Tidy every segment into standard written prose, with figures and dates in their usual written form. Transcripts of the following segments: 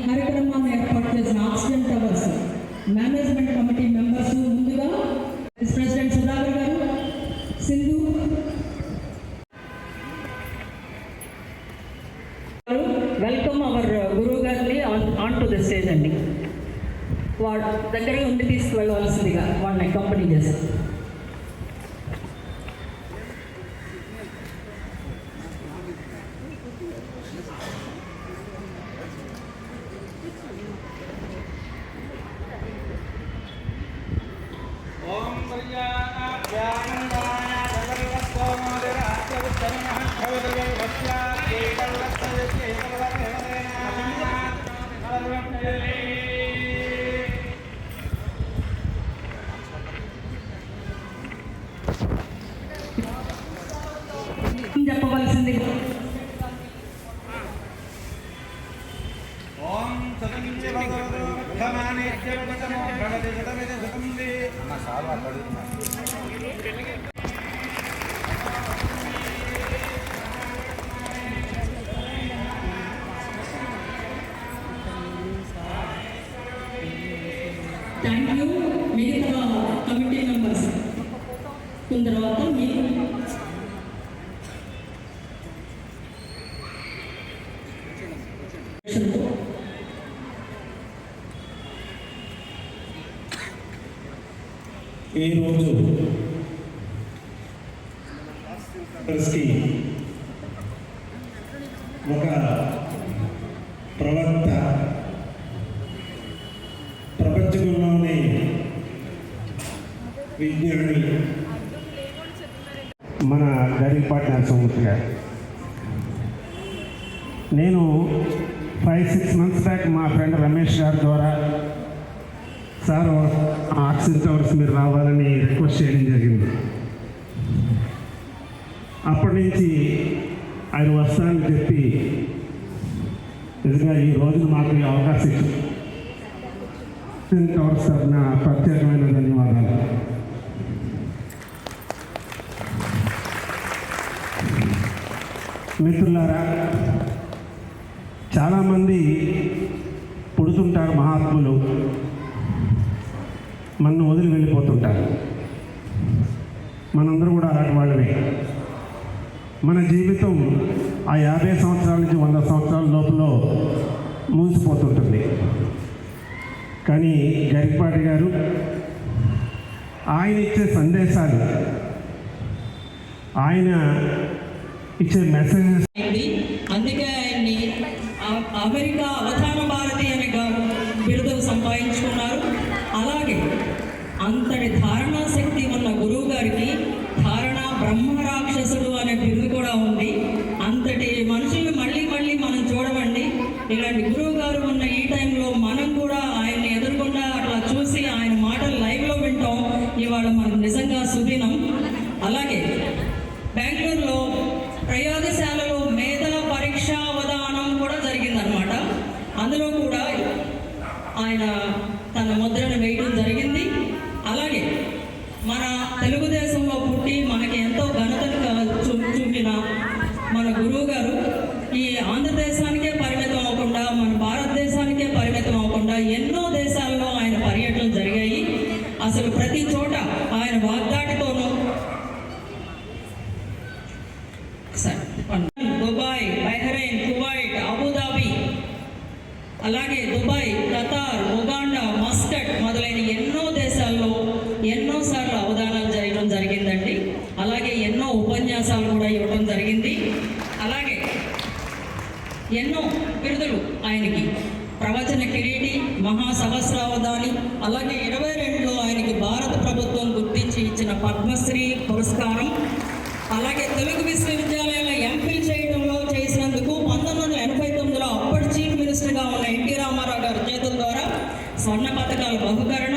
కార్యక్రమాన్ని ఏర్పాటు చేసిన oxygen towers management committee members ముందుగా వైస్ ప్రెసిడెంట్ సుధాకర్ గారు, సింధు వెల్కమ్ అవర్ గురువు గారిని ఆన్ టు ద స్టేజ్ అండి. వాళ్ళ దగ్గరే ఉండి తీసుకువెళ్ళవలసిందిగా వాళ్ళని కంపెనీ చేస్తారు. చెప్పవలసింది థ్యాంక్ యూ. మిగతా కమిటీ మెంబర్స్ తర్వాత మీరు ఈరోజు ఒక ప్రవక్త, ప్రపంచంలోని విజ్ఞాని మన గరికపాటి నరసింహమూర్తి గారు. నేను 5-6 months బ్యాక్ మా ఫ్రెండ్ రమేష్ గారి ద్వారా సార్ ఆక్సిజన్ టవర్స్ మీరు రావాలని రిక్వెస్ట్ చేయడం జరిగింది. అప్పటి నుంచి ఆయన వస్తానని చెప్పి నిజంగా ఈ రోజున మాకు ఈ అవకాశం ఇచ్చింది. ఆక్సిజన్ టవర్స్ తరఫున ప్రత్యేకమైన ధన్యవాదాలు. మిత్రులారా, చాలామంది పుడుతుంటారు మహాత్ములు, మనను వదిలి వెళ్ళిపోతుంటారు. మనందరూ కూడా అలాంటి వాళ్ళమే. మన జీవితం ఆ 50 సంవత్సరాల నుంచి 100 సంవత్సరాల లోపల ముగిసిపోతుంటుంది. కానీ గరికపాటి గారు ఆయన ఇచ్చే సందేశాలు, ఆయన ఇచ్చే మెసేజెస్, అందుకే ఆయన్ని అమెరికా అవధాన భారతి అనే బిరుదు సంపాదించుకున్నారు. అలాగే అంతటి ధారణా శక్తి ఉన్న గురువు గారికి ధారణ బ్రహ్మ రాక్షసుడు అనే బిరుదు కూడా ఉంది. అంతటి మనుషులు మళ్ళీ మళ్ళీ మనం చూడమండి. ఇలాంటి గురువు గారు ఉన్న ఈ టైంలో మనం కూడా ఆయన్ని ఎదుర్కొండా అట్లా చూసి ఆయన మాటలు లైవ్లో వింటాం. ఇవాళ మనకు నిజంగా సుదినం. అలాగే బెంగళూరులో ప్రయోగశాలలో మేధా పరీక్షావధానం కూడా జరిగిందనమాట. అందులో కూడా ఆయన తన ముద్రను వేయడం జరిగింది. అలాగే మన తెలుగుదేశంలో పుట్టి మనకి ఎంతో ఘనతను చూపిన మన గురువు గారు ఈ ఆంధ్రదేశానికే పరిమితం అవ్వకుండా, మన భారతదేశానికే పరిమితం అవ్వకుండా ఎన్నో దేశాల్లో ఆయన పర్యటనలు జరిగాయి. అసలు ప్రతి చోట ఆయన వాగ్దాటితోనూ దుబాయ్, బహ్రెయిన్, కువైట్, అబుదాబి, అలాగే దుబాయ్, ఖతార్, ఉగాండా, మస్కట్ మొదలైన ఎన్నో దేశాల్లో ఎన్నోసార్లు అవధానాలు జరగడం జరిగిందండి. అలాగే ఎన్నో ఉపన్యాసాలు కూడా ఇవ్వడం జరిగింది. అలాగే ఎన్నో బిరుదులు ఆయనకి, ప్రవచన కిరీటి, మహాసహస్రావధాని, అలాగే 22లో ఆయనకి భారత ప్రభుత్వం గుర్తించి ఇచ్చిన పద్మశ్రీ పురస్కారం, అలాగే తెలుగు విశ్వవిద్యాలయాల ఎంఫిల్ చేయడంలో చేసినందుకు 1989లో అప్పటి చీఫ్ మినిస్టర్గా ఉన్న ఎన్టీ రామారావు గారి చేతుల ద్వారా స్వర్ణ పథకాల బహుకరణ,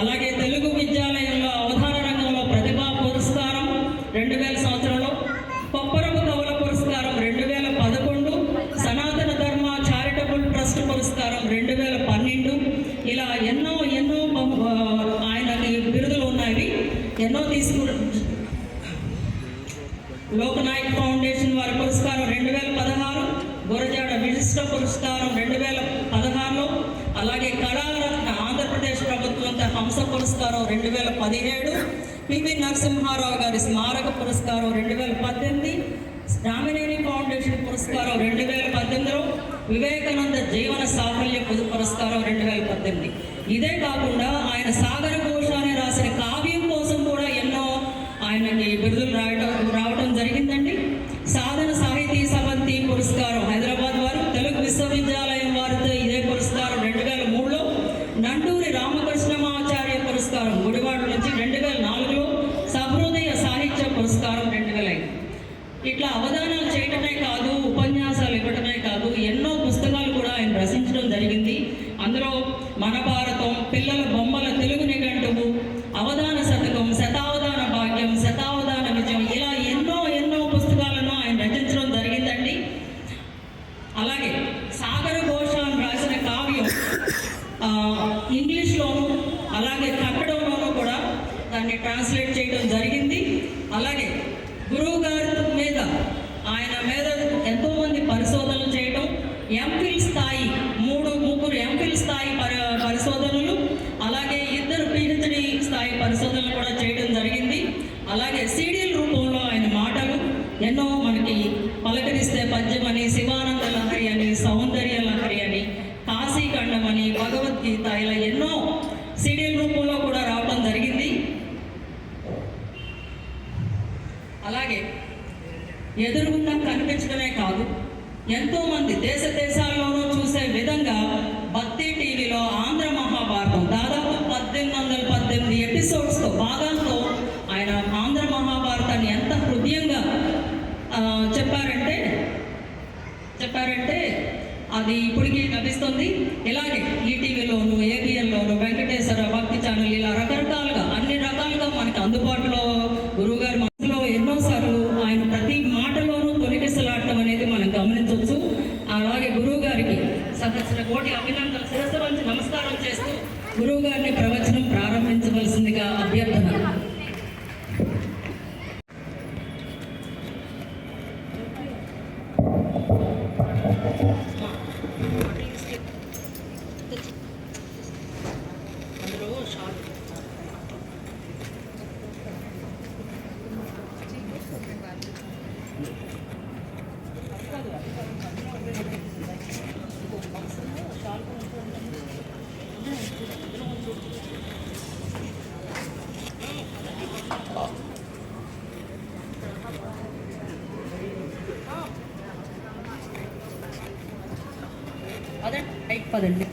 అలాగే తెలుగు విద్యాలయంలో అవధాన రంగంలో ప్రతిభా పురస్కారం 2000 సంవత్సరంలో, కొప్పరపు కవుల పురస్కారం 2011, సనాతన ధర్మ చారిటబుల్ ట్రస్ట్ పురస్కారం 2012, ఇలా ఎన్నో ఆయనకి బిరుదులు ఉన్నాయి. ఎన్నో లోకనాయక్ ఫౌండేషన్ వారి పురస్కారం 2016, గురజాడ విశిష్ట పురస్కారం 2016లో, అలాగే కళారత్న ఆంధ్రప్రదేశ్ ప్రభుత్వం హంస పురస్కారం 2017, పివి నరసింహారావు గారి స్మారక పురస్కారం 2018, రామినేని ఫౌండేషన్ పురస్కారం 2018లో, వివేకానంద జీవన సాఫల్య పురస్కారం 2018. ఇదే కాకుండా ఆయన సాగర ఘోష అని రాసిన కావ్యం కోసం కూడా ఎన్నో ఆయనకి బిరుదులు రావడం జరిగిందండి. సాధన సాహితీ సవంతి పురస్కారం హైదరాబాద్ వారు, తెలుగు విశ్వవిద్యాలయం వారితో ఇదే పురస్కారం 2003లో, నంటూరి రామకృష్ణమాచార్య పురస్కారం గుడివాడ నుంచి 2004లో, సహృదయ సాహిత్య పురస్కారం 2005. ఇట్లా అవధానాలు చేయటమే కాదు, ఉపన్యాసాలు ఇవ్వటమే కాదు, ఎన్నో పుస్తకాలు కూడా ఆయన రచించడం జరిగింది. అందులో మన భారతం, పిల్లల బొమ్మల తెలుగు నిఘంటువు, అవధాన శతకం, శతావధాన భాగ్యం, శతావధాన విజయం, ఇలా ఎన్నో పుస్తకాలను ఆయన రచించడం జరిగిందండి. అలాగే సాగర ఘోష అని రాసిన కావ్యం ఇంగ్లీష్లోను అలాగే కన్నడంలోనూ కూడా దాన్ని ట్రాన్స్లేట్ చేయడం జరిగింది. అలాగే గురువు గారి మీద ఆయన మీద ఎంతోమంది పరిశోధనలు చేయడం, ఎంఫిల్ స్థాయి ముగ్గురు ఎంఫిల్ స్థాయి పరిశోధనలు, అలాగే 2 పిహెచ్డి స్థాయి పరిశోధనలు కూడా చేయడం జరిగింది. అలాగే సీడీల రూపంలో ఆయన మాటలు ఎన్నో మనకి పలకరిస్తే పద్యం అని, శివానంద లహరి అని, సౌందర్య లహరి అని, కాశీఖండం అని, భగవద్గీత, ఇలా ఎన్నో సీడీల రూపంలో కూడా రావడం జరిగింది. అలాగే ఎదురుగుండా కనిపించడమే కాదు, ఎంతోమంది దేశాల్లోనూ చూసే విధంగా భక్తి టీవీలో ఆంధ్ర మహాభారతం దాదాపు 1818 ఎపిసోడ్స్తో భాగాలతో ఆయన ఆంధ్ర మహాభారతాన్ని ఎంత హృదయంగా చెప్పారంటే అది ఇప్పటికీ లభిస్తుంది. ఇలాగే ఈటీవీలోను, ఏబిఎన్లోను, వెంకటేశ్వర భక్తి ఛానల్, ఇలా రకరకాలుగా అన్ని రకాలుగా మనకి అందుబాటులో గురువుగారి మనసులో ఎన్నోసార్లు ఆయన ప్రతి మాటలోనూ తొలికిసలాడటం అనేది మనం గమనించవచ్చు. అలాగే గురువు గారికి సహస్ర కోటి అభినందనలు, శిరస్సు వంచి నమస్కారం చేస్తూ గురువు గారిని ప్రవచనం ప్రారంభించవలసిందిగా అభ్యర్థన. పదండి.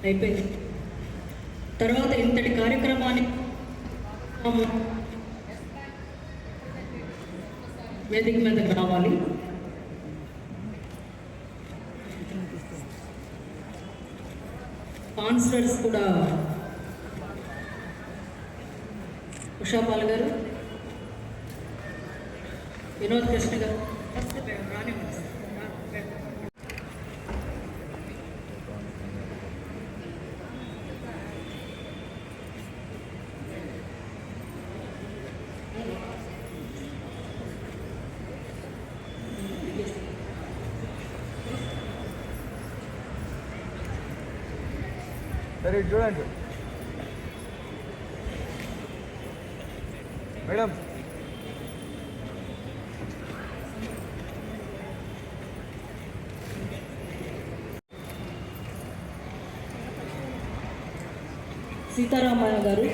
అయిపోయింది. తర్వాత ఇంతటి కార్యక్రమాన్ని వేదిక మీదకి రావాలి. కాన్సలర్స్ కూడా ఉషాపాల్ గారు, వినోద్ కృష్ణ గారు సరే చూడండి మేడం. సీతారామయ్య గారు,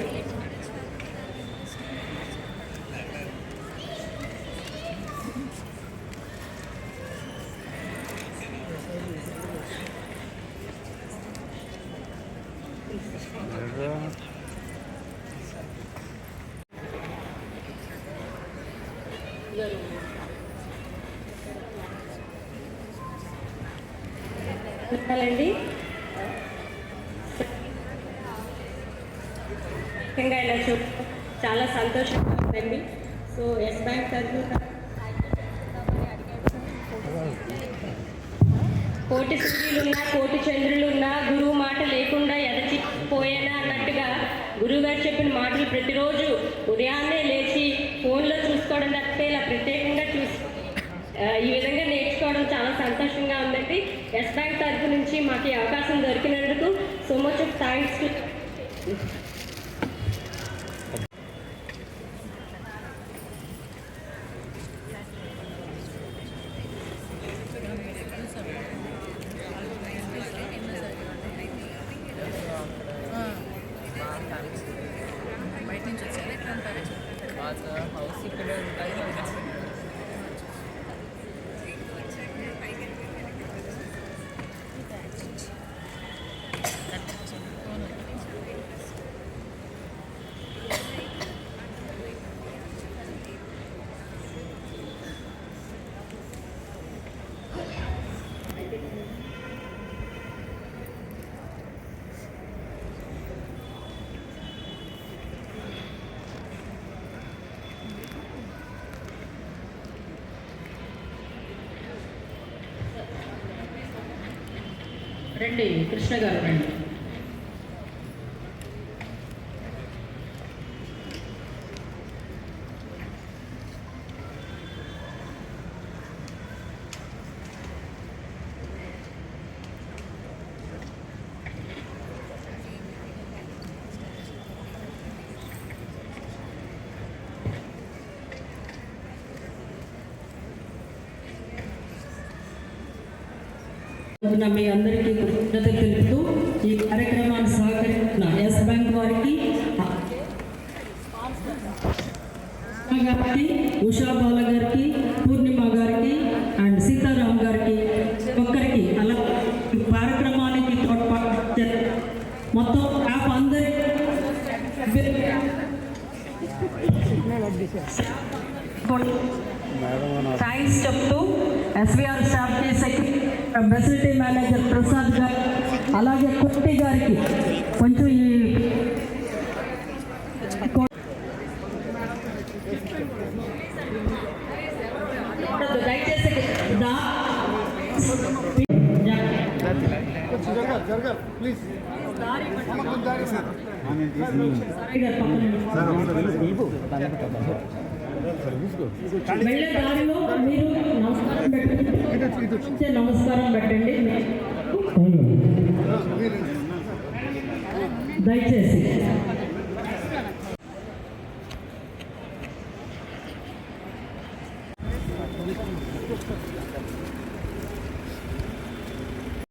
అండి ముఖ్యంగా ఇలా చాలా సంతోషంగా ఉందండి. సో ఎస్ బ్యాంక్ తరఫున కోటి సూర్యులున్నా కోటి చంద్రులున్నా గురువు మాట లేకుండా ఎదచిపోయేనా అన్నట్టుగా గురువుగారు చెప్పిన మాటలు ప్రతిరోజు ఉదయాన్నే లేచి ఫోన్లో చూసుకోవడం తప్పితే ఇలా ప్రత్యేకంగా ఈ విధంగా నేర్చుకోవడం చాలా సంతోషంగా ఉందండి. ఎస్ బ్యాంక్ తరఫు నుంచి మాకు ఈ అవకాశం దొరికినందుకు so much of thanks to బయట నుంచి వచ్చారు. ఎట్లా ఉంటారు? హౌస్ ఇక్కడే ఉంటాయి. రండి కృష్ణ గారు రండి. మీ అందరికీ కృతజ్ఞత తెలుపుతూ ఈ కార్యక్రమాన్ని సహకరించిన ఎస్ బ్యాంక్ వారికి, ఉషాబాల గారికి, పూర్ణిమ గారికి అండ్ సీతారాం గారికి ఒక్కరికి అలా కార్యక్రమానికి తోడ్పాటు మొత్తం యాప్ అందరికీ థ్యాంక్స్ చెప్తూ ఎస్విఆర్ స్టాఫ్కి సెక్రటరీ ఫెసిలిటీ మేనేజర్ ప్రసాద్ గారు అలాగే కుట్టి గారికి కొంచెం ఈ దయచేసి వెళ్ళే దారిలో మీరు నమస్కారం పెట్టండి దయచేసి.